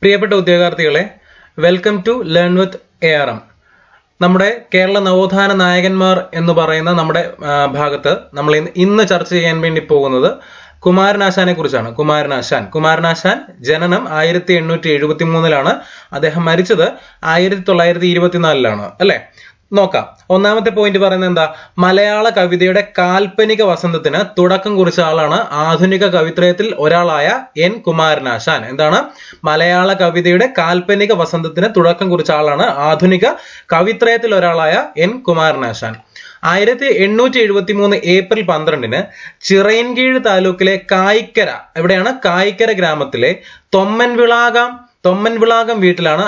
പ്രിയപ്പെട്ട ഉദ്യോഗാർത്ഥികളെ, welcome to learn with ARM. നമ്മുടെ കേരള നവോത്ഥാന നായകന്മാർ എന്ന് പറയുന്ന നമ്മുടെ ഭാഗത്ത് നമ്മൾ ഇന്ന് ചർച്ച ചെയ്യാൻ വേണ്ടി പോകുന്നത് കുമാരനാശാനെ കുറിച്ചാണ്. കുമാരനാശാൻ ജനനം 1873 അദ്ദേഹം മരിച്ചത് 1924 അല്ലെ. നോക്കാം. ഒന്നാമത്തെ പോയിന്റ് പറയുന്നത് എന്താ? മലയാള കവിതയുടെ കാൽപ്പനിക വസന്തത്തിന് തുടക്കം കുറിച്ച ആളാണ് ആധുനിക കവിത്രയത്തിൽ ഒരാളായ N. കുമാരനാശാൻ. എന്താണ്? മലയാള കവിതയുടെ കാൽപ്പനിക വസന്തത്തിന് തുടക്കം കുറിച്ച ആളാണ് ആധുനിക കവിത്രയത്തിൽ ഒരാളായ N. കുമാരനാശാൻ. 1873 ഏപ്രിൽ 12 ചിറയൻകീഴ് താലൂക്കിലെ കായിക്കര, എവിടെയാണ്? കായിക്കര ഗ്രാമത്തിലെ തൊമ്മൻവിളാകം വീട്ടിലാണ്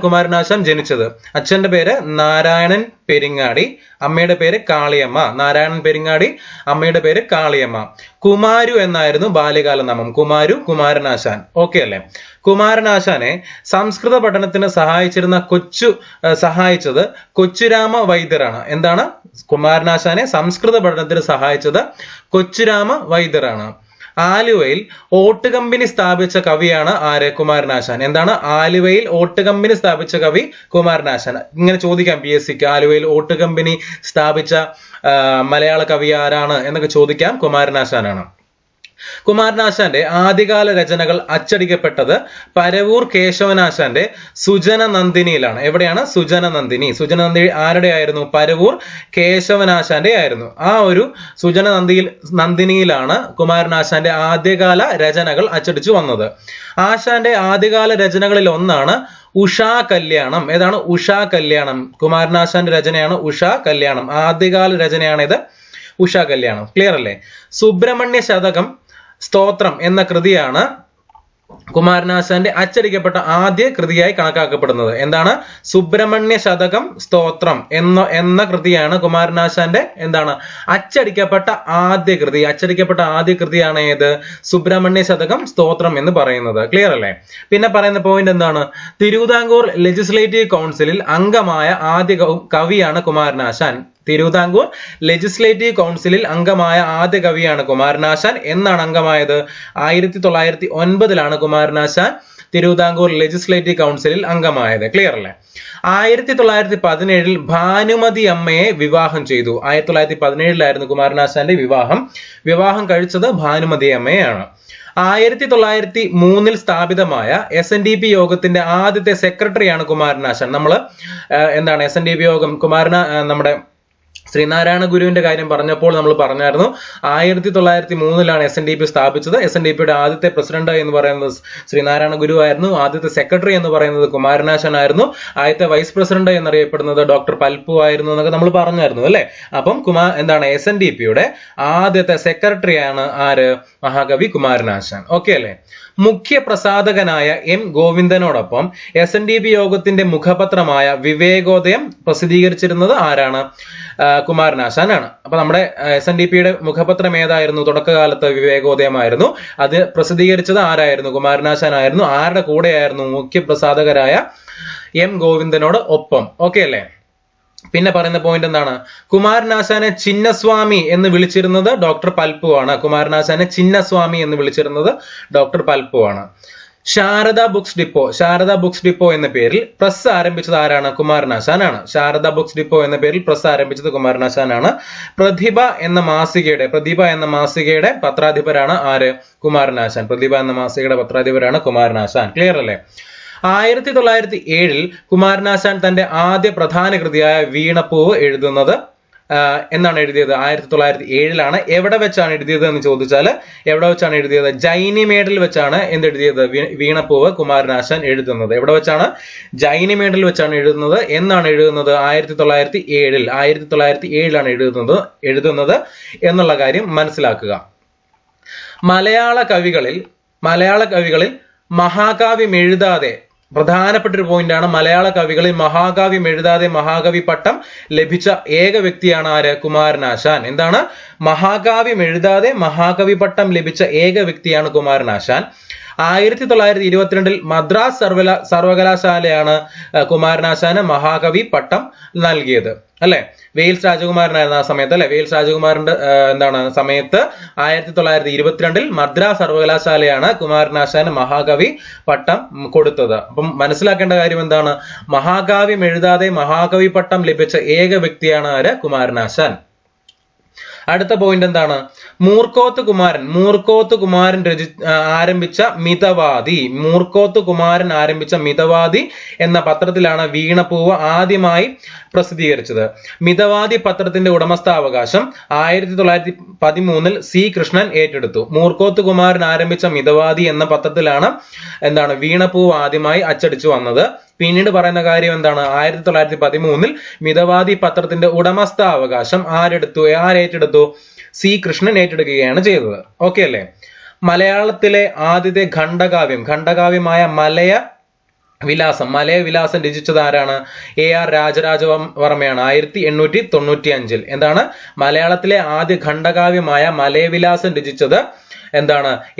കുമാരനാശാൻ ജനിച്ചത്. അച്ഛന്റെ പേര് നാരായണൻ പെരിങ്ങാടി, അമ്മയുടെ പേര് കാളിയമ്മ. നാരായണൻ പെരിങ്ങാടി, അമ്മയുടെ പേര് കാളിയമ്മ. കുമാരു എന്നായിരുന്നു ബാല്യകാല നാമം. കുമാരനാശാൻ. ഓക്കെ അല്ലെ? കുമാരനാശാനെ സംസ്കൃത പഠനത്തിന് സഹായിച്ചത് കൊച്ചുരാമ വൈദ്യരാണ്. എന്താണ്? കുമാരനാശാനെ സംസ്കൃത പഠനത്തിന് സഹായിച്ചത് കൊച്ചുരാമ വൈദ്യരാണ്. ആലുവയിൽ ഓട്ടുകമ്പനി സ്ഥാപിച്ച കവിയാണ് കുമാരനാശാൻ. എന്താണ്? ആലുവയിൽ ഓട്ടുകമ്പനി സ്ഥാപിച്ച കവി കുമാരനാശാൻ. ഇങ്ങനെ ചോദിക്കാം PSCക്ക്, ആലുവയിൽ ഓട്ടുകമ്പനി സ്ഥാപിച്ച മലയാള കവി ആരാണ് എന്നൊക്കെ ചോദിക്കാം. കുമാരനാശാനാണ്. കുമാരനാശാന്റെ ആദ്യകാല രചനകൾ അച്ചടിക്കപ്പെട്ടത് പരവൂർ കേശവനാശാന്റെ സുജനനന്ദിനിയിലാണ്. എവിടെയാണ്? സുജനനന്ദിനി ആരുടെ ആയിരുന്നു? പരവൂർ കേശവനാശാന്റെ ആയിരുന്നു. ആ ഒരു സുജനനന്ദിനിയിലാണ് കുമാരനാശാന്റെ ആദ്യകാല രചനകൾ അച്ചടിച്ചു വന്നത്. ആശാന്റെ ആദ്യകാല രചനകളിൽ ഒന്നാണ് ഉഷാ കല്യാണം. ഏതാണ്? ഉഷാ കല്യാണം. കുമാരനാശാന്റെ രചനയാണ് ഉഷാ കല്യാണം. ആദ്യകാല രചനയാണിത്, ഉഷാ കല്യാണം. ക്ലിയർ അല്ലേ? സുബ്രഹ്മണ്യ ശതകം സ്തോത്രം എന്ന കൃതിയാണ് കുമാരനാശാന്റെ അച്ചടിക്കപ്പെട്ട ആദ്യ കൃതിയായി കണക്കാക്കപ്പെടുന്നത്. എന്താണ്? സുബ്രഹ്മണ്യ ശതകം സ്തോത്രം എന്ന കൃതിയാണ് കുമാരനാശാന്റെ എന്താണ് അച്ചടിക്കപ്പെട്ട ആദ്യ കൃതിയാണ് ഏത്? സുബ്രഹ്മണ്യ ശതകം സ്തോത്രം എന്ന് പറയുന്നത്. ക്ലിയർ അല്ലേ? പിന്നെ പറയുന്ന പോയിന്റ് എന്താണ്? തിരുവിതാംകൂർ ലെജിസ്ലേറ്റീവ് കൗൺസിലിൽ അംഗമായ ആദ്യ കവിയാണ് കുമാരനാശാൻ. തിരുവിതാംകൂർ ലെജിസ്ലേറ്റീവ് കൗൺസിലിൽ അംഗമായ ആദ്യ കവിയാണ് കുമാരനാശാൻ. എന്നാണ് അംഗമായത്? 1909 കുമാരനാശാൻ തിരുവിതാംകൂർ ലെജിസ്ലേറ്റീവ് കൗൺസിലിൽ അംഗമായത്. ക്ലിയർ അല്ലേ? 1917 ഭാനുമതി അമ്മയെ വിവാഹം ചെയ്തു. 1917 കുമാരനാശാന്റെ വിവാഹം കഴിച്ചത് ഭാനുമതി അമ്മയാണ്. 1903 സ്ഥാപിതമായ SNDP യോഗത്തിന്റെ ആദ്യത്തെ സെക്രട്ടറിയാണ് കുമാരനാശാൻ. നമ്മൾ എന്താണ് SNDP യോഗം? നമ്മുടെ ശ്രീനാരായണ ഗുരുവിന്റെ കാര്യം പറഞ്ഞപ്പോൾ നമ്മൾ പറഞ്ഞായിരുന്നു 1903 SNDP സ്ഥാപിച്ചത്. SNDPയുടെ ആദ്യത്തെ പ്രസിഡന്റ് എന്ന് പറയുന്നത് ശ്രീനാരായണ ഗുരു ആയിരുന്നു. ആദ്യത്തെ സെക്രട്ടറി എന്ന് പറയുന്നത് കുമാരനാശാൻ ആയിരുന്നു. ആദ്യത്തെ വൈസ് പ്രസിഡന്റ് എന്നറിയപ്പെടുന്നത് ഡോക്ടർ പൽപ്പു ആയിരുന്നു എന്നൊക്കെ നമ്മൾ പറഞ്ഞായിരുന്നു അല്ലെ. അപ്പം SNDPയുടെ ആദ്യത്തെ സെക്രട്ടറിയാണ് മഹാകവി കുമാരനാശാൻ. ഓക്കെ അല്ലെ? മുഖ്യ പ്രസാധകനായ M. ഗോവിന്ദനോടൊപ്പം SNDP യോഗത്തിന്റെ മുഖപത്രമായ വിവേകോദയം പ്രസിദ്ധീകരിച്ചിരുന്നത് ആരാണ്? കുമാരനാശാനാണ്. അപ്പൊ നമ്മുടെ SNDPയുടെ മുഖപത്രം ഏതായിരുന്നു? തുടക്കകാലത്ത് വിവേകോദയമായിരുന്നു. അത് പ്രസിദ്ധീകരിച്ചത് ആരായിരുന്നു? കുമാരനാശാനായിരുന്നു. ആരുടെ കൂടെയായിരുന്നു? മുഖ്യ പ്രസാധകരായ M. ഗോവിന്ദനോട് ഒപ്പം. ഓക്കെ അല്ലേ? പിന്നെ പറയുന്ന പോയിന്റ് എന്താണ്? കുമാരനാശാനെ ചിന്നസ്വാമി എന്ന് വിളിച്ചിരുന്നത് ഡോക്ടർ പൽപ്പു ആണ്. കുമാരനാശാനെ ചിന്നസ്വാമി എന്ന് വിളിച്ചിരുന്നത് ഡോക്ടർ പൽപ്പു ആണ്. ശാരദ ബുക്സ് ഡിപ്പോ എന്ന പേരിൽ പ്രസ് ആരംഭിച്ചത് ആരാണ്? കുമാരനാശാനാണ്. ശാരദ ബുക്സ് ഡിപ്പോ എന്ന പേരിൽ പ്രസ് ആരംഭിച്ചത് കുമാരനാശാനാണ്. പ്രതിഭ എന്ന മാസികയുടെ പത്രാധിപരാണ് കുമാരനാശാൻ. ക്ലിയർ അല്ലേ? 1907 കുമാരനാശാൻ തന്റെ ആദ്യ പ്രധാന കൃതിയായ വീണപ്പൂവ് എഴുതുന്നത് എന്നാണ് എഴുതിയത്? 1907 എവിടെ വെച്ചാണ് എഴുതിയത് എന്ന് ചോദിച്ചാൽ ജൈനിമേഡിൽ വെച്ചാണ് എന്തെഴുതിയത്? വീണപ്പൂവ് കുമാരനാശാൻ എഴുതുന്നത്. എവിടെ വെച്ചാണ്? ജൈനിമേഡിൽ വെച്ചാണ് എഴുതുന്നത്. എന്നാണ് എഴുതുന്നത്? 1907 എഴുതുന്നത് എന്നുള്ള കാര്യം മനസ്സിലാക്കുക. മലയാള കവികളിൽ മഹാകാവ്യം എഴുതാതെ, പ്രധാനപ്പെട്ട ഒരു പോയിന്റ് ആണ്, മലയാള കവികളിൽ മഹാകാവ്യം എഴുതാതെ മഹാകവി പട്ടം ലഭിച്ച ഏക വ്യക്തിയാണ് കുമാരനാശാൻ. എന്താണ്? മഹാകാവ്യം എഴുതാതെ മഹാകവി പട്ടം ലഭിച്ച ഏക വ്യക്തിയാണ് കുമാരനാശാൻ. 1922 മദ്രാസ് സർവകലാശാലയാണ് കുമാരനാശാന് മഹാകവി പട്ടം നൽകിയത് അല്ലെ. വെയിൽസ് രാജകുമാരനായിരുന്നു ആ സമയത്ത് അല്ലെ. വെയിൽസ് രാജകുമാരന്റെ സമയത്ത് 1922 മദ്രാസ് സർവകലാശാലയാണ് കുമാരനാശാന് മഹാകവി പട്ടം കൊടുത്തത്. അപ്പം മനസ്സിലാക്കേണ്ട കാര്യം എന്താണ്? മഹാകാവ്യം എഴുതാതെ മഹാകവി പട്ടം ലഭിച്ച ഏക വ്യക്തിയാണ് ആര്? കുമാരനാശാൻ. അടുത്ത പോയിന്റ് എന്താണ്? മൂർക്കോത്ത് കുമാരൻ ആരംഭിച്ച മിതവാദി എന്ന പത്രത്തിലാണ് വീണപ്പൂവ് ആദ്യമായി പ്രസിദ്ധീകരിച്ചത്. മിതവാദി പത്രത്തിന്റെ ഉടമസ്ഥാവകാശം 1913 സി കൃഷ്ണൻ ഏറ്റെടുത്തു. മൂർക്കോത്ത് കുമാരൻ ആരംഭിച്ച മിതവാദി എന്ന പത്രത്തിലാണ് വീണപ്പൂവ് ആദ്യമായി അച്ചടിച്ചു വന്നത്. പിന്നീട് പറയുന്ന കാര്യം എന്താണ്? 1913 മിതവാദി പത്രത്തിന്റെ ഉടമസ്ഥാവകാശം ആരേറ്റെടുത്തു? സി കൃഷ്ണൻ ഏറ്റെടുക്കുകയാണ് ചെയ്തത്. ഓക്കെ അല്ലേ? മലയാളത്തിലെ ആദ്യത്തെ ഖണ്ഡകാവ്യമായ മലയവിലാസം രചിച്ചത് ആരാണ്? AR രാജരാജവർമ്മയാണ് 1895. എന്താണ്? മലയാളത്തിലെ ആദ്യ ഖണ്ഡകാവ്യമായ മലയവിലാസം രചിച്ചത്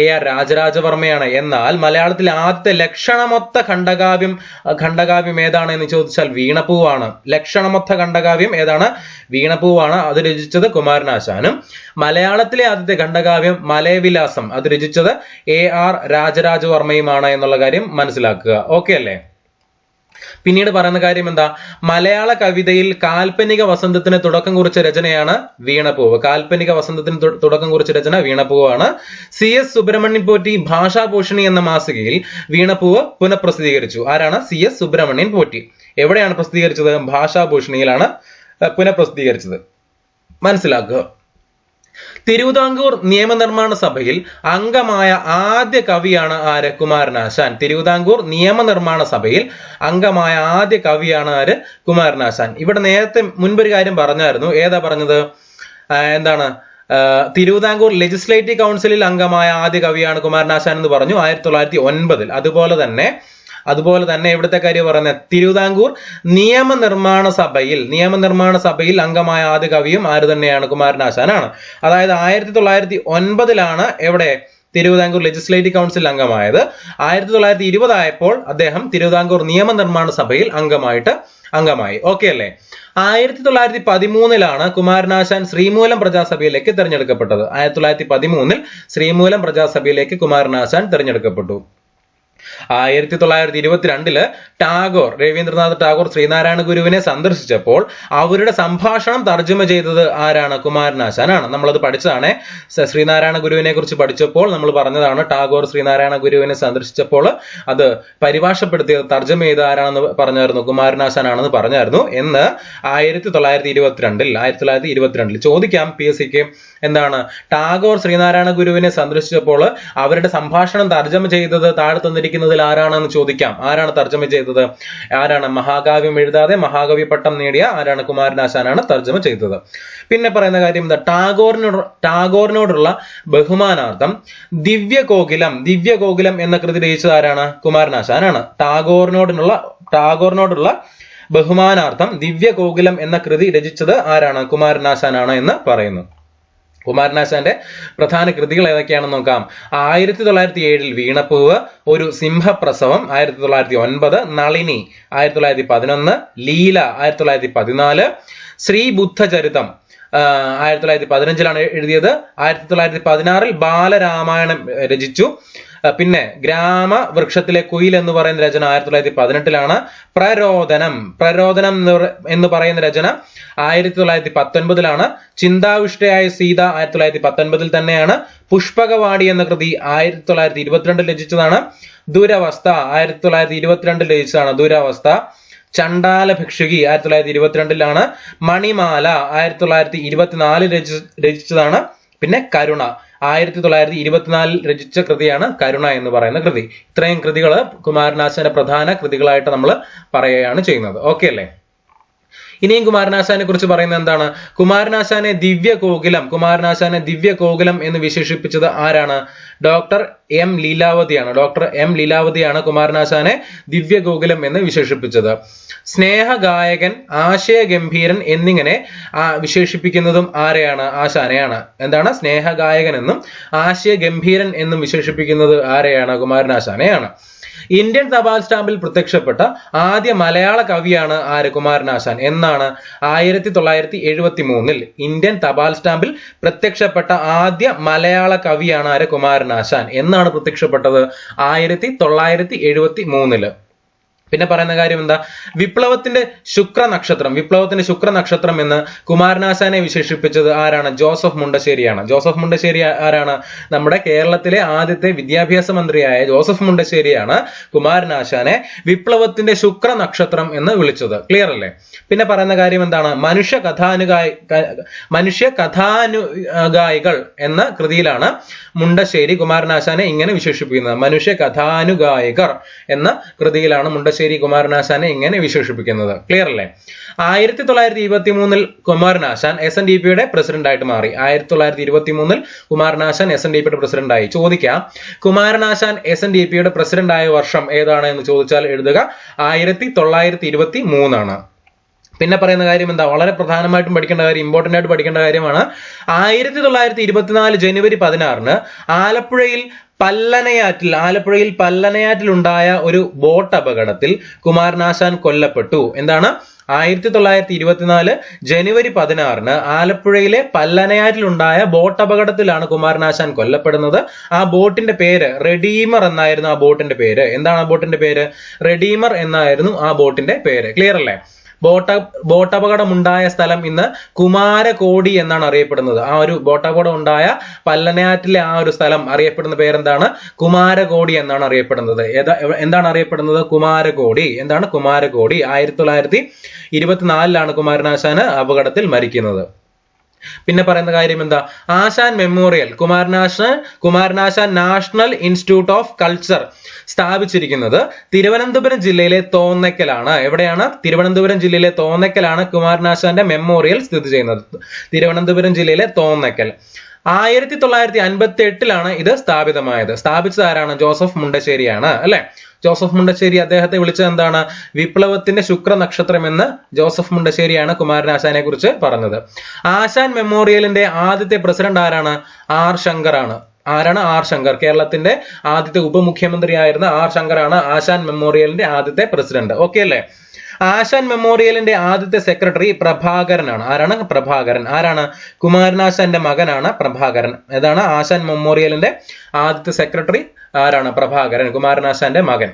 AR രാജരാജവർമ്മയാണ്. എന്നാൽ മലയാളത്തിലെ ആദ്യത്തെ ലക്ഷണമൊത്ത ഖണ്ഡകാവ്യം ഏതാണ് എന്ന് ചോദിച്ചാൽ വീണപ്പൂവാണ്. ലക്ഷണമൊത്ത ഖണ്ഡകാവ്യം ഏതാണ്? വീണപ്പൂവാണ്. അത് രചിച്ചത് കുമാരനാശാനും. മലയാളത്തിലെ ആദ്യത്തെ ഖണ്ഡകാവ്യം മലയവിലാസം അത് രചിച്ചത് AR രാജരാജവർമ്മയുമാണ് എന്നുള്ള കാര്യം മനസ്സിലാക്കുക. ഓക്കെ അല്ലേ? പിന്നീട് പറയുന്ന കാര്യം എന്താ? മലയാള കവിതയിൽ കാൽപ്പനിക വസന്തത്തിന് തുടക്കം കുറിച്ച രചനയാണ് വീണപ്പൂവ്. വീണപ്പൂവാണ്. CS സുബ്രഹ്മണ്യൻ പോറ്റി ഭാഷാഭൂഷണി എന്ന മാസികയിൽ വീണപ്പൂവ് പുനഃപ്രസിദ്ധീകരിച്ചു. ആരാണ്? CS സുബ്രഹ്മണ്യൻ പോറ്റി. എവിടെയാണ് പ്രസിദ്ധീകരിച്ചത്? ഭാഷാഭൂഷണിയിലാണ് പുനഃപ്രസിദ്ധീകരിച്ചത്. മനസ്സിലാക്കുക. തിരുവിതാംകൂർ നിയമനിർമ്മാണ സഭയിൽ അംഗമായ ആദ്യ കവിയാണ് ആര്? കുമാരനാശാൻ. തിരുവിതാംകൂർ നിയമനിർമ്മാണ സഭയിൽ അംഗമായ ആദ്യ കവിയാണ് ആര്? കുമാരനാശാൻ. ഇവിടെ നേരത്തെ മുൻപൊരു കാര്യം പറഞ്ഞായിരുന്നു. ഏതാ പറഞ്ഞത്? തിരുവിതാംകൂർ ലെജിസ്ലേറ്റീവ് കൗൺസിലിൽ അംഗമായ ആദ്യ കവിയാണ് കുമാരനാശാൻ എന്ന് പറഞ്ഞു 1909. അതുപോലെ തന്നെ ഇവിടുത്തെ കാര്യം പറയുന്നത് തിരുവിതാംകൂർ നിയമനിർമ്മാണ സഭയിൽ അംഗമായ ആദ്യ കവിയും ആര് തന്നെയാണ്? കുമാരനാശാനാണ്. അതായത് 1909 എവിടെ? Thiruvithamkoor legislative council അംഗമായത്. 1920 ആയപ്പോൾ അദ്ദേഹം തിരുവിതാംകൂർ നിയമനിർമ്മാണ സഭയിൽ അംഗമായി. ഓക്കെ അല്ലേ? 1913 കുമാരനാശാൻ ശ്രീമൂലം പ്രജാസഭയിലേക്ക് തെരഞ്ഞെടുക്കപ്പെട്ടത്. 1913 ശ്രീമൂലം പ്രജാസഭയിലേക്ക് കുമാരനാശാൻ തെരഞ്ഞെടുക്കപ്പെട്ടു. 1922 രവീന്ദ്രനാഥ് ടാഗോർ ശ്രീനാരായണ ഗുരുവിനെ സന്ദർശിച്ചപ്പോൾ അവരുടെ സംഭാഷണം തർജ്ജമ ചെയ്തത് ആരാണ്? കുമാരനാശാനാണ്. നമ്മളത് പഠിച്ചതാണ്. ശ്രീനാരായണ ഗുരുവിനെ കുറിച്ച് പഠിച്ചപ്പോൾ നമ്മൾ പറഞ്ഞതാണ് ടാഗോർ ശ്രീനാരായണ ഗുരുവിനെ സന്ദർശിച്ചപ്പോൾ അത് പരിഭാഷപ്പെടുത്തിയത് തർജ്ജമ ചെയ്ത് ആരാണെന്ന് പറഞ്ഞായിരുന്നു? കുമാരനാശാനാണെന്ന് പറഞ്ഞായിരുന്നു. എന്ന് 1922 ചോദിക്കാം PSCക്ക്. ടാഗോർ ശ്രീനാരായണ ഗുരുവിനെ സന്ദർശിച്ചപ്പോൾ അവരുടെ സംഭാഷണം തർജ്ജമ ചെയ്തത് താഴെ തന്നിരിക്കുന്നതിൽ ആരാണെന്ന് ചോദിക്കാം. ആരാണ് തർജ്ജമ ചെയ്തത്? ആരാണ്? മഹാകാവ്യം എഴുതാതെ മഹാകവി പട്ടം നേടിയ ആരാണ്? കുമാരനാശാനാണ് തർജ്ജമ ചെയ്തത്. പിന്നെ പറയുന്ന കാര്യം എന്താ? ടാഗോറിനോടുള്ള ബഹുമാനാർത്ഥം ദിവ്യകോകിലം എന്ന കൃതി രചിച്ചത് ആരാണ്? കുമാരനാശാനാണ്. ടാഗോറിനോടുള്ള ബഹുമാനാർത്ഥം ദിവ്യകോകിലം എന്ന കൃതി രചിച്ചത് ആരാണ്? കുമാരനാശാനാണ് എന്ന് പറയുന്നു. കുമാരനാശാന്റെ പ്രധാന കൃതികൾ ഏതൊക്കെയാണെന്ന് നോക്കാം. 1907 വീണപ്പൂവ്, ഒരു സിംഹപ്രസവം 1909, നളിനി 1911, ലീല 1914, ശ്രീബുദ്ധചരിതം 1915 എഴുതിയത്. 1916 ബാലരാമായണം രചിച്ചു. പിന്നെ ഗ്രാമവൃക്ഷത്തിലെ കുയിൽ എന്ന് പറയുന്ന രചന 1918 പ്രരോദനം എന്ന് പറയുന്ന രചന 1919 ചിന്താവിഷ്ടയായ സീത 1919 തന്നെയാണ്. പുഷ്പകവാടി എന്ന കൃതി 1922 രചിച്ചതാണ്. ദുരവസ്ഥ 1922 രചിച്ചതാണ്. ദുരവസ്ഥ. ചണ്ടാല ഭിക്ഷുകി 1922 മണിമാല 1924 രചിച്ചതാണ്. പിന്നെ കരുണ 1924 രചിച്ച കൃതിയാണ് കരുണ എന്ന് പറയുന്ന കൃതി. ഇത്രയും കൃതികൾ കുമാരനാശാന്റെ പ്രധാന കൃതികളായിട്ട് നമ്മൾ പറയുകയാണ് ചെയ്യുന്നത്. ഓക്കെ അല്ലേ? ഇനിയും കുമാരനാശാനെ കുറിച്ച് പറയുന്നത് എന്താണ്? കുമാരനാശാനെ ദിവ്യ കോകിലം എന്ന് വിശേഷിപ്പിച്ചത് ആരാണ്? ഡോക്ടർ എം ലീലാവതിയാണ്. ഡോക്ടർ എം ലീലാവതിയാണ് കുമാരനാശാനെ ദിവ്യ കോകിലം എന്ന് വിശേഷിപ്പിച്ചത്. സ്നേഹഗായകൻ, ആശയഗംഭീരൻ എന്നിങ്ങനെ വിശേഷിപ്പിക്കുന്നതും ആരെയാണ്? ആശാനെയാണ്. എന്താണ്? സ്നേഹഗായകൻ എന്നും ആശയഗംഭീരൻ എന്നും വിശേഷിപ്പിക്കുന്നത് ആരെയാണ്? കുമാരനാശാനെയാണ്. ഇന്ത്യൻ തപാൽ സ്റ്റാമ്പിൽ പ്രത്യക്ഷപ്പെട്ട ആദ്യ മലയാള കവിയാണ് ആര്? കുമാരനാശാൻ. എന്നാണ്? 1973 ഇന്ത്യൻ തപാൽ സ്റ്റാമ്പിൽ പ്രത്യക്ഷപ്പെട്ട ആദ്യ മലയാള കവിയാണ് ആര്? കുമാരനാശാൻ. എന്നാണ് പ്രത്യക്ഷപ്പെട്ടത്? 1973. പിന്നെ പറയുന്ന കാര്യം എന്താ? വിപ്ലവത്തിന്റെ ശുക്രനക്ഷത്രം എന്ന് കുമാരനാശാനെ വിശേഷിപ്പിച്ചത് ആരാണ്? ജോസഫ് മുണ്ടശ്ശേരിയാണ്. ജോസഫ് മുണ്ടശ്ശേരി ആരാണ്? നമ്മുടെ കേരളത്തിലെ ആദ്യത്തെ വിദ്യാഭ്യാസ മന്ത്രിയായ ജോസഫ് മുണ്ടശ്ശേരിയാണ് കുമാരനാശാനെ വിപ്ലവത്തിന്റെ ശുക്രനക്ഷത്രം എന്ന് വിളിച്ചത്. ക്ലിയർ അല്ലേ? പിന്നെ പറയുന്ന കാര്യം എന്താണ്? മനുഷ്യ കഥാനുഗായികൾ എന്ന കൃതിയിലാണ് മുണ്ടശ്ശേരി കുമാരനാശാനെ ഇങ്ങനെ വിശേഷിപ്പിക്കുന്നത്. മനുഷ്യ കഥാനുഗായികർ എന്ന കൃതിയിലാണ് മുണ്ടശ്ശേരി കുമാരനാശാനെ ഇങ്ങനെ വിശേഷിപ്പിക്കുന്നത്. ക്ലിയർ അല്ലേ? 1923 കുമാരനാശാൻ SNDPയുടെ പ്രസിഡന്റ് ആയിട്ട് മാറി. 1923 കുമാരനാശാൻ SNDPയുടെ പ്രസിഡന്റ് ആയി. ചോദിക്കാം, കുമാരനാശാൻ SNDPയുടെ പ്രസിഡന്റ് ആയ വർഷം ഏതാണ് എന്ന് ചോദിച്ചാൽ എഴുതുക. 1923 ആണ്. പിന്നെ പറയുന്ന കാര്യം എന്താ? വളരെ പ്രധാനമായിട്ടും പഠിക്കേണ്ട കാര്യം, ഇമ്പോർട്ടന്റ് ആയിട്ട് പഠിക്കേണ്ട കാര്യമാണ്. 1924 ജനുവരി 16 ആലപ്പുഴയിൽ പല്ലനയാറ്റിൽ ഉണ്ടായ ഒരു ബോട്ട് അപകടത്തിൽ കുമാരനാശാൻ കൊല്ലപ്പെട്ടു. എന്താണ്? 1924 ജനുവരി 16 ആലപ്പുഴയിലെ പല്ലനയാറ്റിലുണ്ടായ ബോട്ട് അപകടത്തിലാണ് കുമാരനാശാൻ കൊല്ലപ്പെടുന്നത്. ആ ബോട്ടിന്റെ പേര് റെഡീമർ എന്നായിരുന്നു. ആ ബോട്ടിന്റെ പേര് എന്താണ്? ആ ബോട്ടിന്റെ പേര് റെഡീമർ എന്നായിരുന്നു ആ ബോട്ടിന്റെ പേര്. ക്ലിയർ അല്ലേ? ബോട്ടപകടം ഉണ്ടായ സ്ഥലം ഇന്ന് കുമാരകോടി എന്നാണ് അറിയപ്പെടുന്നത്. ആ ഒരു ബോട്ടപകടം ഉണ്ടായ പല്ലനയാറ്റിലെ ആ ഒരു സ്ഥലം അറിയപ്പെടുന്ന പേരെന്താണ്? കുമാരകോടി എന്നാണ് അറിയപ്പെടുന്നത്. എന്താണ് അറിയപ്പെടുന്നത്? കുമാരകോടി. എന്താണ്? കുമാരകോടി. 1924 കുമാരനാശാന് അപകടത്തിൽ മരിക്കുന്നത്. പിന്നെ പറയുന്ന കാര്യം എന്താ? Asan memorial Kumaranasan national institute of culture സ്ഥാപിച്ചിരിക്കുന്നത് തിരുവനന്തപുരം ജില്ലയിലെ തോന്നയ്ക്കലാണ്. എവിടെയാണ്? തിരുവനന്തപുരം ജില്ലയിലെ തോന്നയ്ക്കലാണ് കുമാരനാശാന്റെ മെമ്മോറിയൽ സ്ഥിതി ചെയ്യുന്നത്. തിരുവനന്തപുരം ജില്ലയിലെ തോന്നയ്ക്കൽ. 1958 ഇത് സ്ഥാപിതമായത്. സ്ഥാപിച്ചത് ആരാണ്? ജോസഫ് മുണ്ടശ്ശേരിയാണ്. അല്ലെ? ജോസഫ് മുണ്ടശ്ശേരി അദ്ദേഹത്തെ വിളിച്ചത് എന്താണ്? വിപ്ലവത്തിന്റെ ശുക്രനക്ഷത്രം എന്ന് ജോസഫ് മുണ്ടശ്ശേരിയാണ് കുമാരനാശാനെ കുറിച്ച് പറഞ്ഞത്. ആശാൻ മെമ്മോറിയലിന്റെ ആദ്യത്തെ പ്രസിഡന്റ് ആരാണ്? ആർ ശങ്കർ ആണ്. ആരാണ്? ആർ ശങ്കർ. കേരളത്തിന്റെ ആദ്യത്തെ ഉപമുഖ്യമന്ത്രിയായിരുന്ന ആർ ശങ്കറാണ് ആശാൻ മെമ്മോറിയലിന്റെ ആദ്യത്തെ പ്രസിഡന്റ്. ഓക്കെ അല്ലേ? ആശാൻ മെമ്മോറിയലിന്റെ ആദ്യത്തെ സെക്രട്ടറി പ്രഭാകരനാണ്. ആരാണ്? പ്രഭാകരൻ. ആരാണ്? കുമാരനാശാന്റെ മകനാണ് പ്രഭാകരൻ. ഏതാണ്? ആശാൻ മെമ്മോറിയലിന്റെ ആദ്യത്തെ സെക്രട്ടറി ആരാണ്? പ്രഭാകരൻ, കുമാരനാശാന്റെ മകൻ.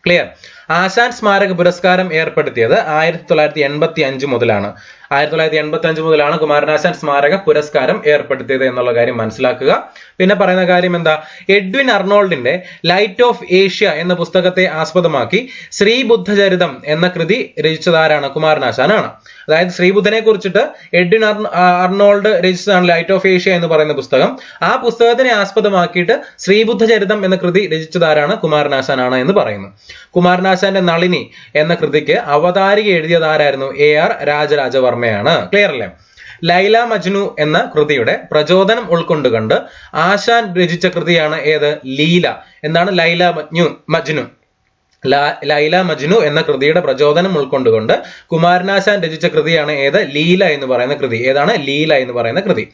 ക്ലിയർ? ആശാൻ സ്മാരക പുരസ്കാരം ഏർപ്പെടുത്തിയത് 1985 മുതലാണ്. 1985 മുതലാണ് കുമാരനാശാൻ സ്മാരക പുരസ്കാരം ഏർപ്പെടുത്തിയത് എന്നുള്ള കാര്യം മനസ്സിലാക്കുക. പിന്നെ പറയുന്ന കാര്യം എന്താ? എഡ്വിൻ അർണോൾഡിന്റെ ലൈറ്റ് ഓഫ് ഏഷ്യ എന്ന പുസ്തകത്തെ ആസ്പദമാക്കി ശ്രീബുദ്ധചരിതം എന്ന കൃതി രചിച്ചതാരാണ്? കുമാരനാശാനാണ്. അതായത് ശ്രീബുദ്ധനെ കുറിച്ചിട്ട് എഡ്വിൻ അർണോൾഡ് രചിച്ചതാണ് ലൈറ്റ് ഓഫ് ഏഷ്യ എന്ന് പറയുന്ന പുസ്തകം. ആ പുസ്തകത്തിനെ ആസ്പദമാക്കിയിട്ട് ശ്രീബുദ്ധചരിതം എന്ന കൃതി രചിച്ചതാരാണ്? കുമാരനാശാനാണ് എന്ന് പറയുന്നു. കുമാരനാശാന്റെ നളിനി എന്ന കൃതിക്ക് അവതാരിക എഴുതിയത് ആരായിരുന്നു? AR രാജരാജവർമ്മയാണ്. ക്ലിയർ അല്ലേ? ലൈല മജ്നു എന്ന കൃതിയുടെ പ്രചോദനം ഉൾക്കൊണ്ടുകൊണ്ട് ആശാൻ രചിച്ച കൃതിയാണ് ഏത്? ലീല. എന്താണ്? ലൈല മജ്നു എന്ന കൃതിയുടെ പ്രചോദനം ഉൾക്കൊണ്ടുകൊണ്ട് കുമാരനാശാൻ രചിച്ച കൃതിയാണ് ഏത്? ലീല എന്ന് പറയുന്ന കൃതി. ഏതാണ്? ലീല എന്ന് പറയുന്ന കൃതി.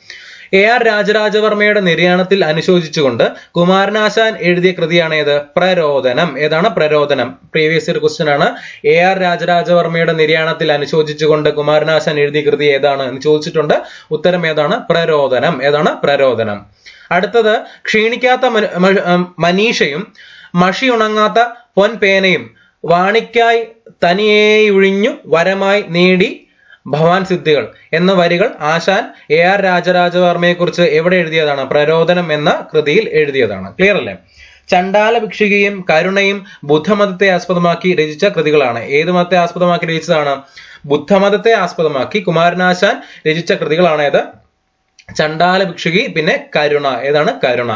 AR രാജരാജവർമ്മയുടെ നിര്യാണത്തിൽ അനുശോചിച്ചുകൊണ്ട് കുമാരനാശാൻ എഴുതിയ കൃതിയാണ് ഏത്? പ്രരോദനം. ഏതാണ്? പ്രരോദനം. പ്രീവിയസ് ഇയർ ക്വസ്റ്റ്യൻ ആണ്. AR രാജരാജവർമ്മയുടെ നിര്യാണത്തിൽ അനുശോചിച്ചുകൊണ്ട് കുമാരനാശാൻ എഴുതിയ കൃതി ഏതാണ് എന്ന് ചോദിച്ചിട്ടുണ്ട്. ഉത്തരം ഏതാണ്? പ്രരോദനം. ഏതാണ്? പ്രരോദനം. അടുത്തത്, ക്ഷീണിക്കാത്ത മനീഷയും മഷിയുണങ്ങാത്ത പൊൻപേനയും വാണിക്കായി തനിയേയൊഴിഞ്ഞു വരമായി നേടി ഭവാൻ സിദ്ധികൾ എന്ന വരികൾ ആശാൻ AR രാജരാജവർമ്മയെ കുറിച്ച് എവിടെ എഴുതിയതാണ്? പ്രരോദനം എന്ന കൃതിയിൽ എഴുതിയതാണ്. ക്ലിയർ അല്ലേ? ചണ്ടാല ഭിക്ഷുകിയും കരുണയും ബുദ്ധമതത്തെ ആസ്പദമാക്കി രചിച്ച കൃതികളാണ്. ഏത് മതത്തെ ആസ്പദമാക്കി രചിച്ചതാണ്? ബുദ്ധമതത്തെ ആസ്പദമാക്കി കുമാരനാശാൻ രചിച്ച കൃതികളാണ് ഏത്? ചണ്ടാല ഭിക്ഷുകി, പിന്നെ കരുണ. ഏതാണ്? കരുണ.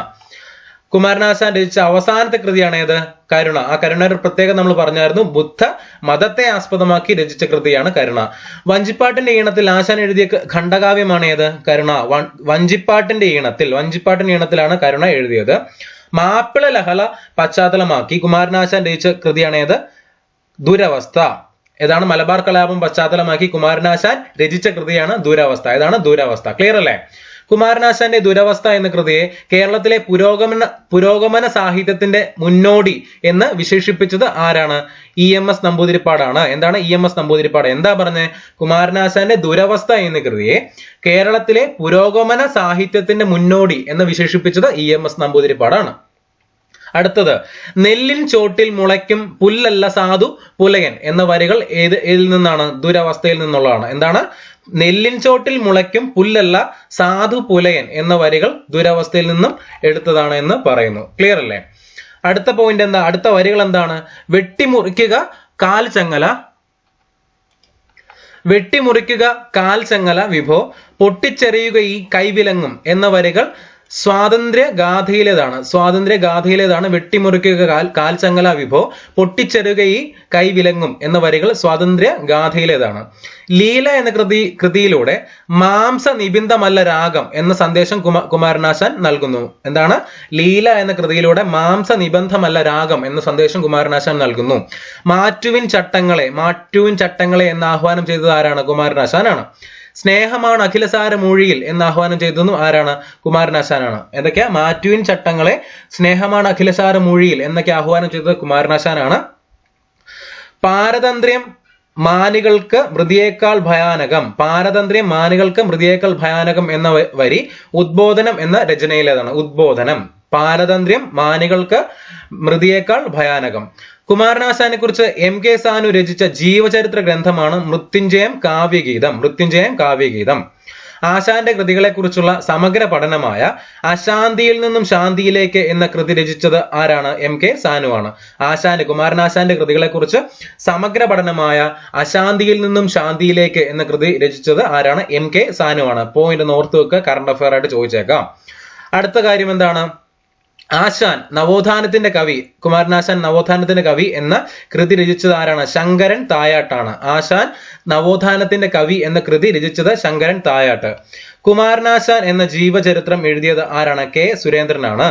കുമാരനാശാൻ രചിച്ച അവസാനത്തെ കൃതിയാണ് ഏത്? കരുണ. ആ കരുണയുടെ പ്രത്യേകം നമ്മൾ പറഞ്ഞായിരുന്നു. ബുദ്ധ മതത്തെ ആസ്പദമാക്കി രചിച്ച കൃതിയാണ് കരുണ. വഞ്ചിപ്പാട്ടിന്റെ ഈണത്തിൽ ആശാൻ എഴുതിയ ഖണ്ഡകാവ്യമാണ് ഏത്? കരുണ. വഞ്ചിപ്പാട്ടിന്റെ ഈണത്തിലാണ് കരുണ എഴുതിയത്. മാപ്പിള ലഹള പശ്ചാത്തലമാക്കി കുമാരനാശാൻ രചിച്ച കൃതിയാണ് ഏത്? ദുരവസ്ഥ. ഏതാണ്? മലബാർ കലാപം പശ്ചാത്തലമാക്കി കുമാരനാശാൻ രചിച്ച കൃതിയാണ് ദുരവസ്ഥ. ഏതാണ്? ദുരവസ്ഥ. ക്ലിയർ അല്ലേ? കുമാരനാശാന്റെ ദുരവസ്ഥ എന്ന കൃതിയെ കേരളത്തിലെ പുരോഗമന സാഹിത്യത്തിന്റെ മുന്നോടി എന്ന് വിശേഷിപ്പിച്ചത് ആരാണ്? EMS നമ്പൂതിരിപ്പാടാണ്. എന്താണ്? EMS നമ്പൂതിരിപ്പാട്. എന്താ പറഞ്ഞേ? കുമാരനാശാന്റെ ദുരവസ്ഥ എന്ന കൃതിയെ കേരളത്തിലെ പുരോഗമന സാഹിത്യത്തിന്റെ മുന്നോടി എന്ന് വിശേഷിപ്പിച്ചത് EMS നമ്പൂതിരിപ്പാടാണ്. അടുത്തത്, നെല്ലിൻ ചോട്ടിൽ മുളയ്ക്കും പുല്ലല്ല സാധു പുലയൻ എന്ന വരികൾ ഏതിൽ നിന്നാണ്? ദുരവസ്ഥയിൽ നിന്നുള്ളതാണ്. എന്താണ്? നെല്ലിൻ ചോട്ടിൽ മുളയ്ക്കും പുല്ലല്ല സാധു പുലയൻ എന്ന വരികൾ ദുരവസ്ഥയിൽ നിന്നും എടുത്തതാണ് എന്ന് പറയുന്നു. ക്ലിയർ അല്ലേ? അടുത്ത പോയിന്റ് എന്താ? അടുത്ത വരികൾ എന്താണ്? വെട്ടിമുറിക്കുക കാൽ ചങ്ങല വിഭോ, പൊട്ടിച്ചെറിയുക ഈ കൈവിലങ്ങും എന്ന വരികൾ സ്വാതന്ത്ര്യ ഗാഥയിലേതാണ്. വെട്ടിമുറിക്കുക കാൽ ചങ്ങല വിഭോ, പൊട്ടിച്ചെറുക ഈ കൈവിലങ്ങും എന്ന വരികൾ സ്വാതന്ത്ര്യ ഗാഥയിലേതാണ്. ലീല എന്ന കൃതിയിലൂടെ മാംസ നിബിന്ധമല്ല രാഗം എന്ന സന്ദേശം കുമാരനാശാൻ നൽകുന്നു. എന്താണ്? ലീല എന്ന കൃതിയിലൂടെ മാംസ നിബന്ധമല്ല രാഗം എന്ന സന്ദേശം കുമാരനാശാൻ നൽകുന്നു. മാറ്റുവിൻ ചട്ടങ്ങളെ എന്ന് ആഹ്വാനം ചെയ്തത് ആരാണ്? കുമാരനാശാനാണ്. സ്നേഹമാണ് അഖിലസാര മൂഴിയിൽ എന്ന് ആഹ്വാനം ചെയ്തതും ആരാണ്? കുമാരനാശാനാണ്. എന്തൊക്കെയാ? മാറ്റുവിൻ ചട്ടങ്ങളെ, സ്നേഹമാണ് അഖിലസാര മൂഴിയിൽ എന്നൊക്കെ ആഹ്വാനം ചെയ്തത് കുമാരനാശാനാണ്. പാരതന്ത്ര്യം മാനികൾക്ക് മൃതിയേക്കാൾ ഭയാനകം എന്ന വരി ഉദ്ബോധനം എന്ന രചനയിലേതാണ്. ഉദ്ബോധനം. പാരതന്ത്ര്യം മാനികൾക്ക് മൃതിയേക്കാൾ ഭയാനകം. കുമാരനാശാനെ കുറിച്ച് MK സാനു രചിച്ച ജീവചരിത്ര ഗ്രന്ഥമാണ് മൃത്യുഞ്ജയം കാവ്യഗീതം. ആശാന്റെ കൃതികളെ കുറിച്ചുള്ള സമഗ്ര പഠനമായ അശാന്തിയിൽ നിന്നും ശാന്തിയിലേക്ക് എന്ന കൃതി രചിച്ചത് ആരാണ്? MK സാനുവാണ്. കുമാരനാശാന്റെ കൃതികളെ കുറിച്ച് സമഗ്ര പഠനമായ അശാന്തിയിൽ നിന്നും ശാന്തിയിലേക്ക് എന്ന കൃതി രചിച്ചത് ആരാണ്? MK സാനുവാണ്. പോയിന്റ് ഓർത്ത് വെക്കുക, കറണ്ട് അഫയർ ആയിട്ട് ചോദിച്ചേക്കാം. അടുത്ത കാര്യം എന്താണ്? ആശാൻ നവോത്ഥാനത്തിന്റെ കവി, കുമാരനാശാൻ നവോത്ഥാനത്തിന്റെ കവി എന്ന കൃതി രചിച്ചത് ആരാണ്? ശങ്കരൻ തായാട്ടാണ്. ആശാൻ നവോത്ഥാനത്തിന്റെ കവി എന്ന കൃതി രചിച്ചത് ശങ്കരൻ തായാട്ട്. കുമാരനാശാൻ എന്ന ജീവചരിത്രം എഴുതിയത് ആരാണ്? K സുരേന്ദ്രനാണ്.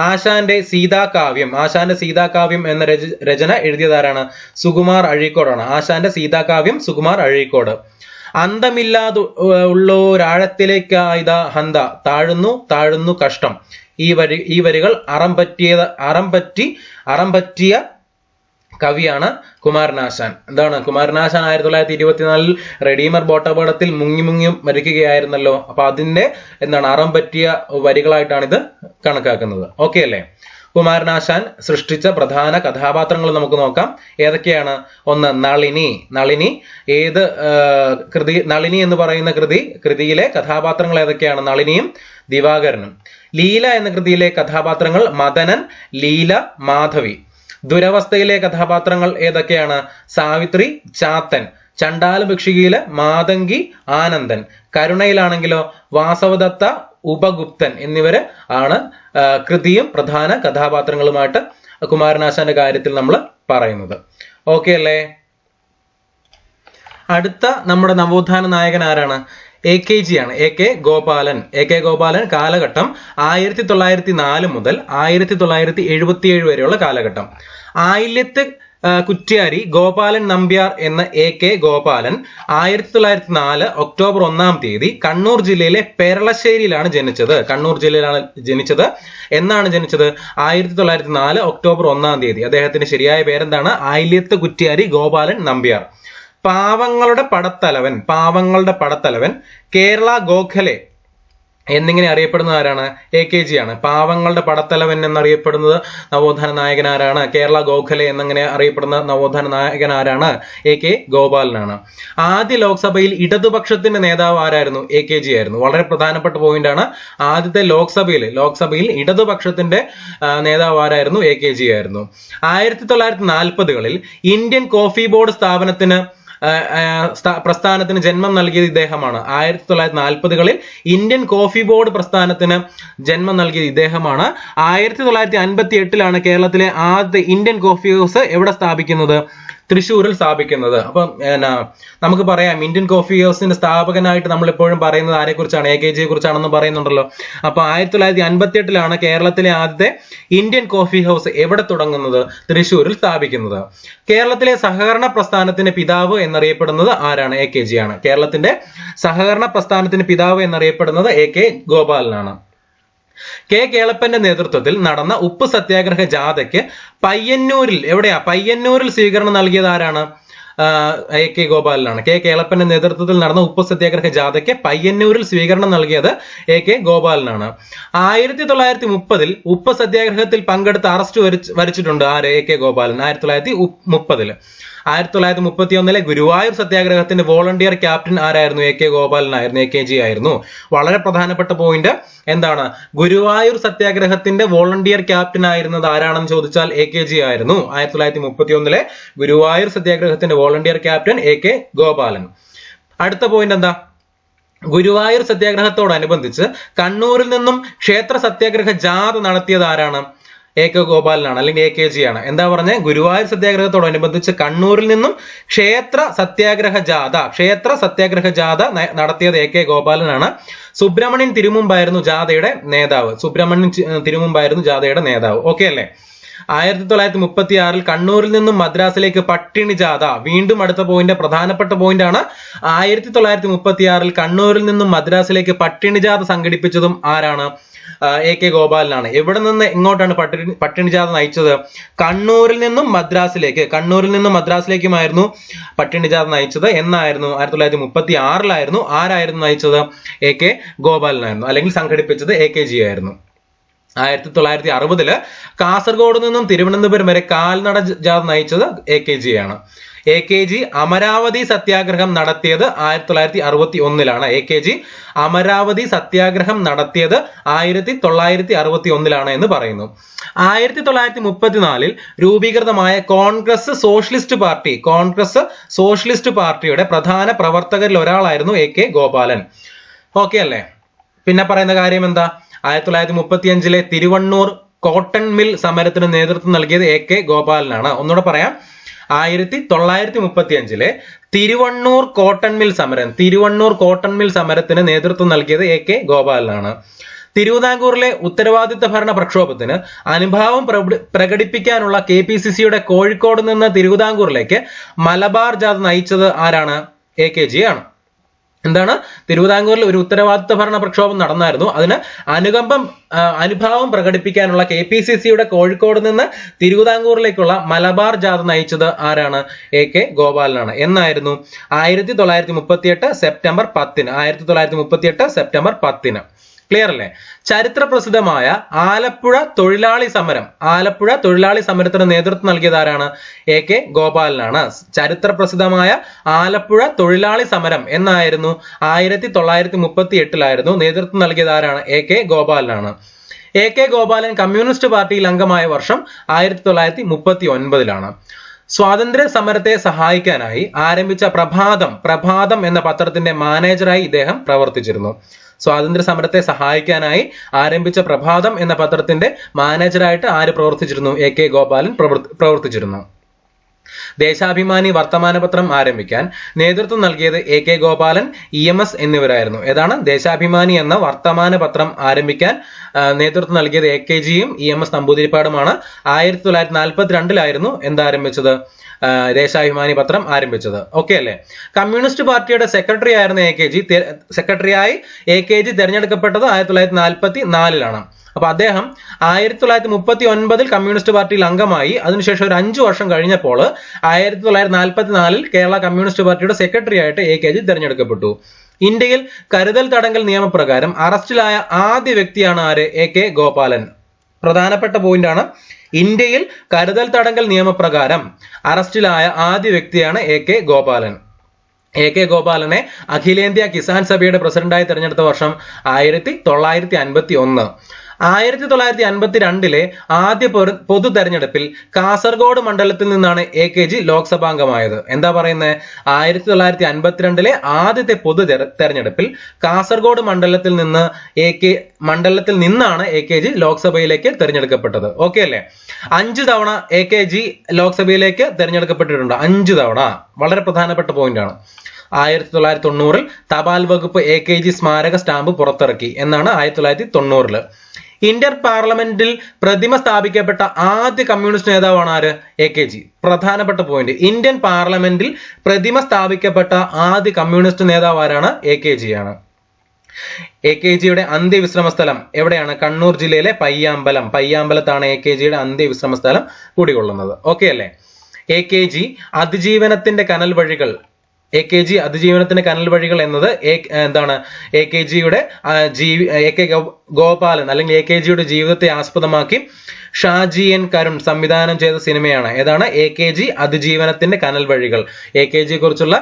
ആശാന്റെ സീതാകാവ്യം എന്ന രചന എഴുതിയത് ആരാണ്? സുകുമാർ അഴീക്കോടാണ്. ആശാന്റെ സീതാകാവ്യം സുകുമാർ അഴീക്കോട്. അന്തമില്ലാതെ ഉള്ളോരാഴത്തിലേക്കായിത ഹന്ത, താഴുന്നു കഷ്ടം. ഈ വരികൾ അറം പറ്റിയ കവിയാണ് കുമാരനാശാൻ. എന്താണ്? കുമാരനാശാൻ 1924 റെഡീമർ ബോട്ടപകടത്തിൽ മുങ്ങി മരിക്കുകയായിരുന്നല്ലോ. അപ്പൊ അതിന്റെ അറം പറ്റിയ വരികളായിട്ടാണ് ഇത് കണക്കാക്കുന്നത്. ഓക്കെ അല്ലേ? കുമാരനാശാൻ സൃഷ്ടിച്ച പ്രധാന കഥാപാത്രങ്ങൾ നമുക്ക് നോക്കാം. ഏതൊക്കെയാണ്? ഒന്ന്, നളിനി. ഏത് കൃതി? നളിനി എന്ന് പറയുന്ന കൃതിയിലെ കഥാപാത്രങ്ങൾ ഏതൊക്കെയാണ്? നളിനിയും ദിവാകരനും. ലീല എന്ന കൃതിയിലെ കഥാപാത്രങ്ങൾ മദനൻ, ലീല, മാധവി. ദുരവസ്ഥയിലെ കഥാപാത്രങ്ങൾ ഏതൊക്കെയാണ്? സാവിത്രി, ചാത്തൻ. ചണ്ടാല ഭിക്ഷുകിയിലെ മാതങ്കി, ആനന്ദൻ. കരുണയിലാണെങ്കിലോ വാസവദത്ത, ഉപഗുപ്തൻ എന്നിവര് ആണ് കൃതിയും പ്രധാന കഥാപാത്രങ്ങളുമായിട്ട് കുമാരനാശാന്റെ കാര്യത്തിൽ നമ്മൾ പറയുന്നത്. ഓക്കെ അല്ലേ? അടുത്ത നമ്മുടെ നവോത്ഥാന നായകൻ ആരാണ്? AKG ആണ്. AK ഗോപാലൻ. കാലഘട്ടം 1904 മുതൽ 1977 വരെയുള്ള കാലഘട്ടം. ആയില്യത്ത് കുറ്റ്യാരി ഗോപാലൻ നമ്പ്യാർ എന്ന AK ഗോപാലൻ 1904 ഒക്ടോബർ 1 തീയതി കണ്ണൂർ ജില്ലയിലെ പെരളശ്ശേരിയിലാണ് ജനിച്ചത്. എന്നാണ് ജനിച്ചത്? 1904 ഒക്ടോബർ 1 തീയതി. അദ്ദേഹത്തിന്റെ ശരിയായ പേരെന്താണ്? ആയില്യത്ത് കുറ്റ്യാരി ഗോപാലൻ നമ്പ്യാർ. പാവങ്ങളുടെ പടത്തലവൻ കേരള ഗോഖലെ എന്നിങ്ങനെ അറിയപ്പെടുന്ന ആരാണ്? AKG ആണ്. പാവങ്ങളുടെ പടത്തലവൻ എന്നറിയപ്പെടുന്നത് നവോത്ഥാന നായകൻ ആരാണ്? കേരള ഗോഖലെ എന്നിങ്ങനെ അറിയപ്പെടുന്ന നവോത്ഥാന നായകൻ ആരാണ്? AK ഗോപാലനാണ്. ആദ്യ ലോക്സഭയിൽ ഇടതുപക്ഷത്തിന്റെ നേതാവ് ആരായിരുന്നു? AKG ആയിരുന്നു. വളരെ പ്രധാനപ്പെട്ട പോയിന്റ് ആണ്. ആദ്യത്തെ ലോക്സഭയിൽ ഇടതുപക്ഷത്തിന്റെ നേതാവ് ആരായിരുന്നു? AKG ആയിരുന്നു. 1940-കളിൽ ഇന്ത്യൻ കോഫി ബോർഡ് സ്ഥാപനത്തിന് പ്രസ്ഥാനത്തിന് ജന്മം നൽകിയത് ഇദ്ദേഹമാണ്. 1940-കളിൽ ഇന്ത്യൻ കോഫി ബോർഡ് പ്രസ്ഥാനത്തിന് ജന്മം നൽകിയത് ഇദ്ദേഹമാണ്. 1958-ലാണ് കേരളത്തിലെ ആദ്യത്തെ ഇന്ത്യൻ കോഫി ഹൗസ് എവിടെ സ്ഥാപിക്കുന്നത്? തൃശ്ശൂരിൽ സ്ഥാപിക്കുന്നത്. അപ്പം നമുക്ക് പറയാം ഇന്ത്യൻ കോഫി ഹൗസിന്റെ സ്ഥാപകനായിട്ട് നമ്മൾ എപ്പോഴും പറയുന്നത് ആരെക്കുറിച്ചാണ്? AKG കുറിച്ചാണെന്ന് പറയുന്നുണ്ടല്ലോ. അപ്പൊ 1958-ലാണ് കേരളത്തിലെ ആദ്യത്തെ ഇന്ത്യൻ കോഫി ഹൗസ് എവിടെ തുടങ്ങുന്നത്? തൃശ്ശൂരിൽ സ്ഥാപിക്കുന്നത്. കേരളത്തിലെ സഹകരണ പ്രസ്ഥാനത്തിന്റെ പിതാവ് എന്നറിയപ്പെടുന്നത് ആരാണ്? AKG ആണ്. കേരളത്തിന്റെ സഹകരണ പ്രസ്ഥാനത്തിന്റെ പിതാവ് എന്നറിയപ്പെടുന്നത് AK ഗോപാലനാണ്. കെ കേളപ്പന്റെ നേതൃത്വത്തിൽ നടന്ന ഉപ്പ് സത്യാഗ്രഹ ജാഥയ്ക്ക് പയ്യന്നൂരിൽ പയ്യന്നൂരിൽ സ്വീകരണം നൽകിയത് ആരാണ്? AK ഗോപാലനാണ്. കെ കേളപ്പന്റെ നേതൃത്വത്തിൽ നടന്ന ഉപ്പ് സത്യാഗ്രഹ ജാഥയ്ക്ക് പയ്യന്നൂരിൽ സ്വീകരണം നൽകിയത് AK ഗോപാലനാണ്. 1930-ൽ ഉപ്പ് സത്യാഗ്രഹത്തിൽ പങ്കെടുത്ത് അറസ്റ്റ് വരിച്ചിട്ടുണ്ട് ആര്? AK ഗോപാലൻ. 1930-ൽ. 1931-ലെ ഗുരുവായൂർ സത്യാഗ്രഹത്തിന്റെ വോളണ്ടിയർ ക്യാപ്റ്റൻ ആരായിരുന്നു? AK ഗോപാലനായിരുന്നു. AKG ആയിരുന്നു. വളരെ പ്രധാനപ്പെട്ട പോയിന്റ് എന്താണ്? ഗുരുവായൂർ സത്യാഗ്രഹത്തിന്റെ വോളണ്ടിയർ ക്യാപ്റ്റൻ ആയിരുന്നത് ആരാണെന്ന് ചോദിച്ചാൽ AKG ആയിരുന്നു. 1931-ലെ ഗുരുവായൂർ സത്യാഗ്രഹത്തിന്റെ വോളണ്ടിയർ ക്യാപ്റ്റൻ AK ഗോപാലൻ. അടുത്ത പോയിന്റ് എന്താ? ഗുരുവായൂർ സത്യാഗ്രഹത്തോടനുബന്ധിച്ച് കണ്ണൂരിൽ നിന്നും ക്ഷേത്ര സത്യാഗ്രഹ ജാഥ നടത്തിയത് ആരാണ്? AK ഗോപാലനാണ് അല്ലെങ്കിൽ AKG ആണ്. എന്താ പറഞ്ഞ? ഗുരുവായൂർ സത്യാഗ്രഹത്തോടനുബന്ധിച്ച് കണ്ണൂരിൽ നിന്നും ക്ഷേത്ര സത്യാഗ്രഹ ജാഥ നടത്തിയത് AK ഗോപാലനാണ്. സുബ്രഹ്മണ്യൻ തിരുമുമ്പായിരുന്നു ജാഥയുടെ നേതാവ്. ഓക്കെ അല്ലേ? 1936-ൽ കണ്ണൂരിൽ നിന്നും മദ്രാസിലേക്ക് പട്ടിണി ജാഥ. വീണ്ടും അടുത്ത പോയിന്റ്, പ്രധാനപ്പെട്ട പോയിന്റ് ആണ്. 1936-ൽ കണ്ണൂരിൽ നിന്നും മദ്രാസിലേക്ക് പട്ടിണി ജാഥ സംഘടിപ്പിച്ചതും ആരാണ്? AK ഗോപാലനാണ്. എവിടെ നിന്ന് എങ്ങോട്ടാണ് പട്ടിണി ജാഥ നയിച്ചത്? കണ്ണൂരിൽ നിന്നും മദ്രാസിലേക്കുമായിരുന്നു പട്ടിണി ജാഥ നയിച്ചത്. എന്നായിരുന്നു? 1936-ലായിരുന്നു. ആരായിരുന്നു നയിച്ചത്? AK ഗോപാലനായിരുന്നു. അല്ലെങ്കിൽ സംഘടിപ്പിച്ചത് AKG ആയിരുന്നു. 1960-ല് കാസർഗോഡ് നിന്നും തിരുവനന്തപുരം വരെ കാൽനട ജാഥ നയിച്ചത് AKG ആണ്. AKG അമരാവതി സത്യാഗ്രഹം നടത്തിയത് 1961-ലാണ്. AKG അമരാവതി സത്യാഗ്രഹം നടത്തിയത് 1961-ലാണ് എന്ന് പറയുന്നു. 1934-ൽ രൂപീകൃതമായ കോൺഗ്രസ് സോഷ്യലിസ്റ്റ് പാർട്ടിയുടെ പ്രധാന പ്രവർത്തകരിൽ ഒരാളായിരുന്നു AK ഗോപാലൻ. ഓക്കെ അല്ലേ? പിന്നെ പറയുന്ന കാര്യം എന്താ? 1935-ലെ തിരുവണ്ണൂർ കോട്ടൺ മിൽ സമരത്തിന് നേതൃത്വം നൽകിയത് AK ഗോപാലനാണ്. ഒന്നുകൂടെ പറയാം. 1935-ലെ തിരുവണ്ണൂർ കോട്ടൺ മിൽ സമരത്തിന് നേതൃത്വം നൽകിയത് AK ഗോപാലനാണ്. തിരുവിതാംകൂറിലെ ഉത്തരവാദിത്ത ഭരണ പ്രക്ഷോഭത്തിന് അനുഭാവം പ്രകടിപ്പിക്കാനുള്ള KPCCയുടെ കോഴിക്കോട് നിന്ന് തിരുവിതാംകൂറിലേക്ക് മലബാർ ജാഥ നയിച്ചത് ആരാണ്? AKG ആണ്. എന്താണ്? തിരുവിതാംകൂറിൽ ഒരു ഉത്തരവാദിത്ത ഭരണ പ്രക്ഷോഭം നടന്നായിരുന്നു. അതിന് അനുഭാവം പ്രകടിപ്പിക്കാനുള്ള KPCCയുടെ കോഴിക്കോട് നിന്ന് തിരുവിതാംകൂറിലേക്കുള്ള മലബാർ ജാഥ നയിച്ചത് ആരാണ്? AK ഗോപാലനാണ്. എന്നായിരുന്നു? 1938 സെപ്റ്റംബർ 10-ന്. ക്ലിയർ അല്ലേ? ചരിത്ര പ്രസിദ്ധമായ ആലപ്പുഴ തൊഴിലാളി സമരത്തിന് നേതൃത്വം നൽകിയത് ആരാണ്? AK ഗോപാലനാണ്. ചരിത്ര പ്രസിദ്ധമായ ആലപ്പുഴ തൊഴിലാളി സമരം എന്നായിരുന്നു? 1938-ലായിരുന്നു. നേതൃത്വം നൽകിയത് ആരാണ്? AK ഗോപാലനാണ്. AK ഗോപാലൻ കമ്മ്യൂണിസ്റ്റ് പാർട്ടിയിൽ അംഗമായ വർഷം 1939-ലാണ്. സ്വാതന്ത്ര്യ സമരത്തെ സഹായിക്കാനായി ആരംഭിച്ച പ്രഭാതം എന്ന പത്രത്തിന്റെ മാനേജറായി ഇദ്ദേഹം പ്രവർത്തിച്ചിരുന്നു. സ്വാതന്ത്ര്യ സമരത്തെ സഹായിക്കാനായി ആരംഭിച്ച പ്രഭാതം എന്ന പത്രത്തിന്റെ മാനേജറായിട്ട് ആര് പ്രവർത്തിച്ചിരുന്നു? AK ഗോപാലൻ പ്രവർത്തിച്ചിരുന്നു. ദേശാഭിമാനി വർത്തമാനപത്രം ആരംഭിക്കാൻ നേതൃത്വം നൽകിയത് AK ഗോപാലൻ, EMS എന്നിവരായിരുന്നു. ഏതാണ്? ദേശാഭിമാനി എന്ന വർത്തമാന പത്രം ആരംഭിക്കാൻ നേതൃത്വം നൽകിയത് AKGയും EMS നമ്പൂതിരിപ്പാടുമാണ്. 1942-ലായിരുന്നു എന്താരംഭിച്ചത്? ദേശാഭിമാനി പത്രം ആരംഭിച്ചത്. ഓക്കെ അല്ലേ? കമ്മ്യൂണിസ്റ്റ് പാർട്ടിയുടെ സെക്രട്ടറി ആയിരുന്ന സെക്രട്ടറിയായി AKG തെരഞ്ഞെടുക്കപ്പെട്ടത് 1944-ലാണ്. അപ്പൊ അദ്ദേഹം 1939-ൽ കമ്മ്യൂണിസ്റ്റ് പാർട്ടിയിൽ അംഗമായി. അതിനുശേഷം ഒരു 5 വർഷം കഴിഞ്ഞപ്പോൾ 1944-ൽ കേരള കമ്മ്യൂണിസ്റ്റ് പാർട്ടിയുടെ സെക്രട്ടറി ആയിട്ട് AKG തെരഞ്ഞെടുക്കപ്പെട്ടു. ഇന്ത്യയിൽ കരുതൽ തടങ്കൽ നിയമപ്രകാരം അറസ്റ്റിലായ ആദ്യ വ്യക്തിയാണ് ആര്? AK ഗോപാലൻ. പ്രധാനപ്പെട്ട പോയിന്റ് ആണ്. ഇന്ത്യയിൽ കരുതൽ തടങ്കൽ നിയമപ്രകാരം അറസ്റ്റിലായ ആദ്യ വ്യക്തിയാണ് AK ഗോപാലൻ. AK ഗോപാലനെ അഖിലേന്ത്യാ കിസാൻ സഭയുടെ പ്രസിഡന്റായി തെരഞ്ഞെടുത്ത വർഷം 1951. 1952 ആദ്യ പൊതു തെരഞ്ഞെടുപ്പിൽ കാസർഗോഡ് മണ്ഡലത്തിൽ നിന്നാണ് AKG ലോക്സഭാംഗമായത്. എന്താ പറയുന്നത്? 1952 ആദ്യത്തെ പൊതു തെരഞ്ഞെടുപ്പിൽ കാസർഗോഡ് മണ്ഡലത്തിൽ നിന്നാണ് AKG ലോക്സഭയിലേക്ക് തെരഞ്ഞെടുക്കപ്പെട്ടത്. ഓക്കെ അല്ലേ? 5 തവണ AKG ലോക്സഭയിലേക്ക് തെരഞ്ഞെടുക്കപ്പെട്ടിട്ടുണ്ട്. 5 തവണ. വളരെ പ്രധാനപ്പെട്ട പോയിന്റ് ആണ്. 1990 തപാൽ വകുപ്പ് AKG സ്മാരക സ്റ്റാമ്പ് പുറത്തിറക്കി എന്നാണ് 1990. ഇന്ത്യൻ പാർലമെന്റിൽ പ്രതിമ സ്ഥാപിക്കപ്പെട്ട ആദ്യ കമ്മ്യൂണിസ്റ്റ് നേതാവാണ് ആര്? AKG. പ്രധാനപ്പെട്ട പോയിന്റ്. ഇന്ത്യൻ പാർലമെന്റിൽ പ്രതിമ സ്ഥാപിക്കപ്പെട്ട ആദ്യ കമ്മ്യൂണിസ്റ്റ് നേതാവ് ആരാണ്? AKG ആണ്. AKGയുടെ അന്ത്യവിശ്രമ സ്ഥലം എവിടെയാണ്? കണ്ണൂർ ജില്ലയിലെ പയ്യാമ്പലത്താണ് AKGയുടെ അന്ത്യവിശ്രമ സ്ഥലം കുടികൊള്ളുന്നത്. ഓക്കെ അല്ലേ? AKG അതിജീവനത്തിന്റെ കനൽ വഴികൾ എന്നത് എന്താണ്? AKGയുടെ AK ഗോപാലൻ അല്ലെങ്കിൽ AKGയുടെ ജീവിതത്തെ ആസ്പദമാക്കി ഷാജി എൻ കരുൺ സംവിധാനം ചെയ്ത സിനിമയാണ്. ഏതാണ്? AKG അതിജീവനത്തിന്റെ കനൽ വഴികൾ. AKG കുറിച്ചുള്ള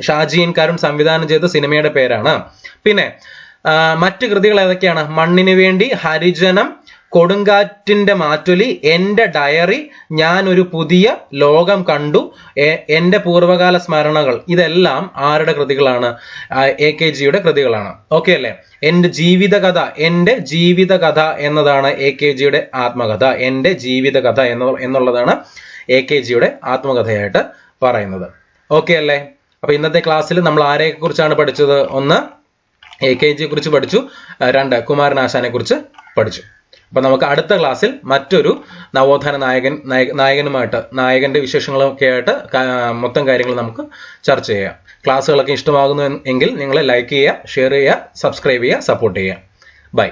ഷാജി എൻ കരുൺ സംവിധാനം ചെയ്ത സിനിമയുടെ പേരാണ്. പിന്നെ മറ്റു കൃതികൾ ഏതൊക്കെയാണ്? മണ്ണിനു വേണ്ടി, ഹരിജനം, കൊടുങ്കാറ്റിന്റെ മാറ്റൊലി, എന്റെ ഡയറി, ഞാൻ ഒരു പുതിയ ലോകം കണ്ടു, എന്റെ പൂർവ്വകാല സ്മരണകൾ. ഇതെല്ലാം ആരുടെ കൃതികളാണ്? AKGയുടെ കൃതികളാണ്. ഓക്കെ അല്ലേ? എന്റെ ജീവിതകഥ എന്നതാണ് AKGയുടെ ആത്മകഥ. എന്റെ ജീവിതകഥ എന്നുള്ളതാണ് AKGയുടെ ആത്മകഥയായിട്ട് പറയുന്നത്. ഓക്കെ അല്ലേ? അപ്പൊ ഇന്നത്തെ ക്ലാസ്സിൽ നമ്മൾ ആരെയൊക്കെ കുറിച്ചാണ് പഠിച്ചത്? 1 AKGയെ കുറിച്ച് പഠിച്ചു, 2 കുമാരനാശാനെ കുറിച്ച് പഠിച്ചു. അപ്പൊ നമുക്ക് അടുത്ത ക്ലാസ്സിൽ മറ്റൊരു നവോത്ഥാന നായകന്റെ വിശേഷങ്ങളൊക്കെ ആയിട്ട് മൊത്തം കാര്യങ്ങൾ നമുക്ക് ചർച്ച ചെയ്യാം. ക്ലാസ്സുകളൊക്കെ ഇഷ്ടമാകുന്നു എങ്കിൽ നിങ്ങൾ ലൈക്ക് ചെയ്യുക, ഷെയർ ചെയ്യുക, സബ്സ്ക്രൈബ് ചെയ്യുക, സപ്പോർട്ട് ചെയ്യുക. ബൈ.